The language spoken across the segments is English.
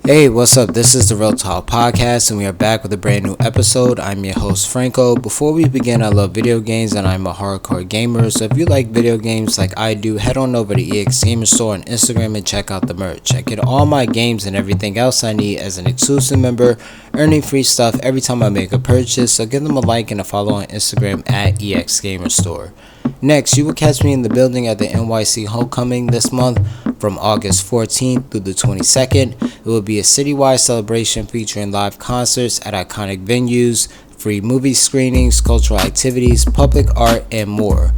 Hey, what's up? This is the Real Talk Podcast, and we are back with a brand new episode. I'm your host, Franco. Before we begin, I love video games, and I'm a hardcore gamer. So if you like video games like I do, head on over to EX Gamer Store on Instagram and check out the merch. I get all my games and everything else I need as an exclusive member, earning free stuff every time I make a purchase. So give them a like and a follow on Instagram at EX Gamer Store. Next, you will catch me in the building at the NYC Homecoming this month from August 14th through the 22nd. It will be a citywide celebration featuring live concerts at iconic venues, free movie screenings, cultural activities, public art, and more.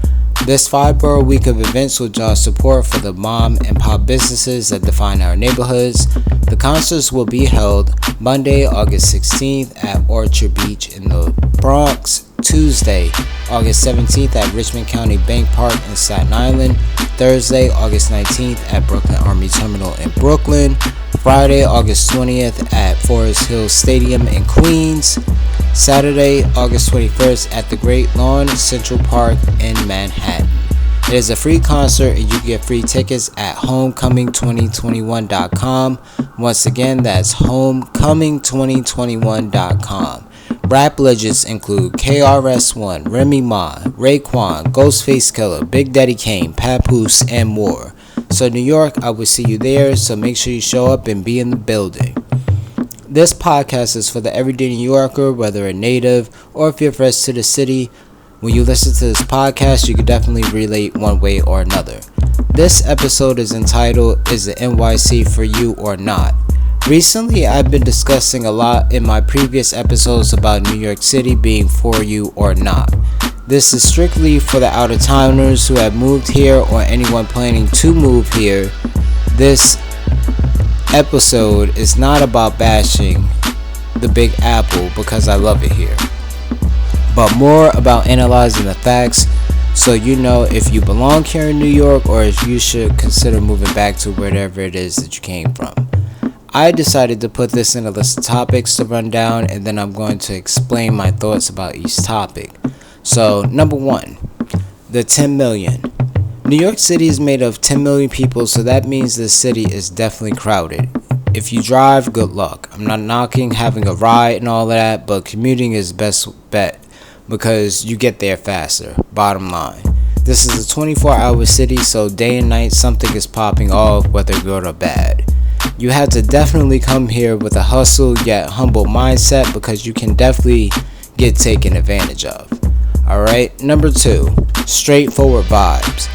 This 5-borough week of events will draw support for the mom and pop businesses that define our neighborhoods. The concerts will be held Monday, August 16th at Orchard Beach in the Bronx, Tuesday, August 17th at Richmond County Bank Park in Staten Island, Thursday, August 19th at Brooklyn Army Terminal in Brooklyn, Friday, August 20th at Forest Hill Stadium in Queens, Saturday, August 21st at the Great Lawn Central Park in Manhattan. It is a free concert and you can get free tickets at homecoming2021.com. Once again, that's homecoming2021.com. Rap legends include KRS-One, Remy Ma, Raekwon, Ghostface Killer, Big Daddy Kane, Papoose, and more. So New York, I will see you there, so make sure you show up and be in the building. This podcast is for the everyday New Yorker, whether a native or if you're fresh to the city. When you listen to this podcast, you can definitely relate one way or another. This episode is entitled, Is the NYC for you or not? Recently, I've been discussing a lot in my previous episodes about New York City being for you or not. This is strictly for the out-of-towners who have moved here or anyone planning to move here. This episode is not about bashing the Big Apple because I love it here, but more about analyzing the facts so you know if you belong here in New York or if you should consider moving back to wherever it is that you came from. I decided to put this in a list of topics to run down, and then I'm going to explain my thoughts about each topic. So, number 1, the 10 million. New York City is made of 10 million people, so that means the city is definitely crowded. If you drive, good luck. I'm not knocking having a ride and all of that, but commuting is best bet because you get there faster, bottom line. This is a 24-hour city, so day and night something is popping off, whether good or bad. You have to definitely come here with a hustle yet humble mindset because you can definitely get taken advantage of. Alright, number 2, straightforward vibes.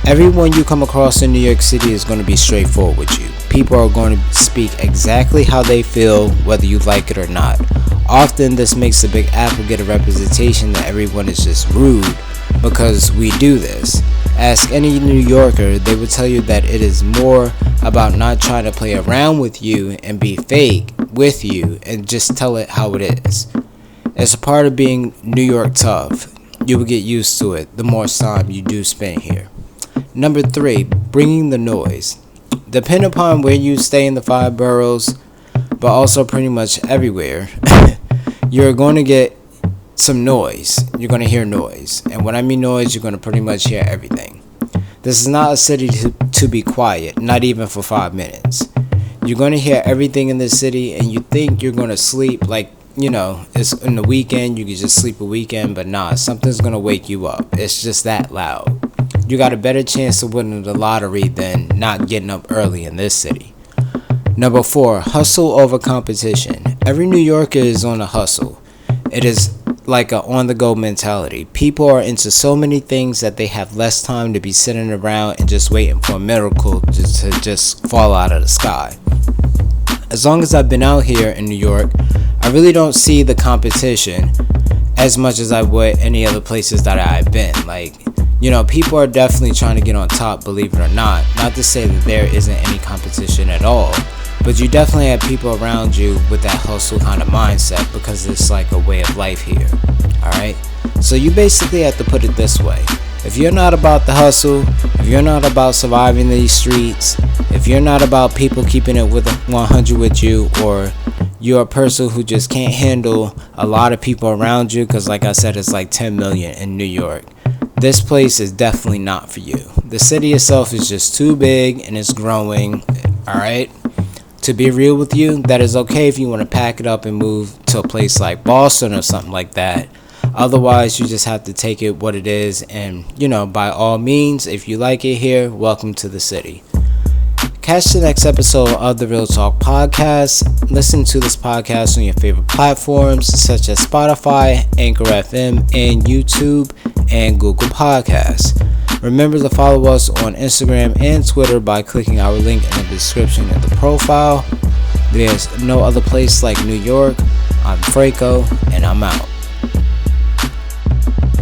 Everyone you come across in New York City is going to be straightforward with you. People are going to speak exactly how they feel, whether you like it or not. Often this makes the Big Apple get a representation that everyone is just rude because we do this. Ask any New Yorker, they will tell you that it is more about not trying to play around with you and be fake with you and just tell it how it is. As a part of being New York tough, you will get used to it the more time you do spend here. Number 3, bringing the noise. Depending upon where you stay in the 5 boroughs, but also pretty much everywhere, you're going to get some noise. You're going to hear noise. And when I mean noise, you're going to pretty much hear everything. This is not a city to be quiet, not even for 5 minutes. You're going to hear everything in this city, and you think you're going to sleep like, it's in the weekend, you can just sleep a weekend, but nah, something's going to wake you up. It's just that loud. You got a better chance of winning the lottery than not getting up early in this city. Number 4, hustle over competition. Every New Yorker is on a hustle. It is like a on-the-go mentality. People are into so many things that they have less time to be sitting around and just waiting for a miracle to just fall out of the sky. As long as I've been out here in New York, I really don't see the competition as much as I would any other places that I've been. People are definitely trying to get on top, believe it or not. Not to say that there isn't any competition at all, but you definitely have people around you with that hustle kind of mindset because it's like a way of life here. Alright? So you basically have to put it this way. If you're not about the hustle, if you're not about surviving these streets, if you're not about people keeping it with 100 with you, or you're a person who just can't handle a lot of people around you, because like I said, it's like 10 million in New York, this place is definitely not for you. The city itself is just too big and it's growing. Alright? To be real with you, that is okay if you want to pack it up and move to a place like Boston or something like that. Otherwise, you just have to take it what it is, and by all means, if you like it here, welcome to the city. Catch the next episode of the Real Talk Podcast. Listen to this podcast on your favorite platforms such as Spotify, Anchor FM, and YouTube, and Google Podcasts. Remember to follow us on Instagram and Twitter by clicking our link in the description of the profile. There's no other place like New York. I'm Franco, and I'm out.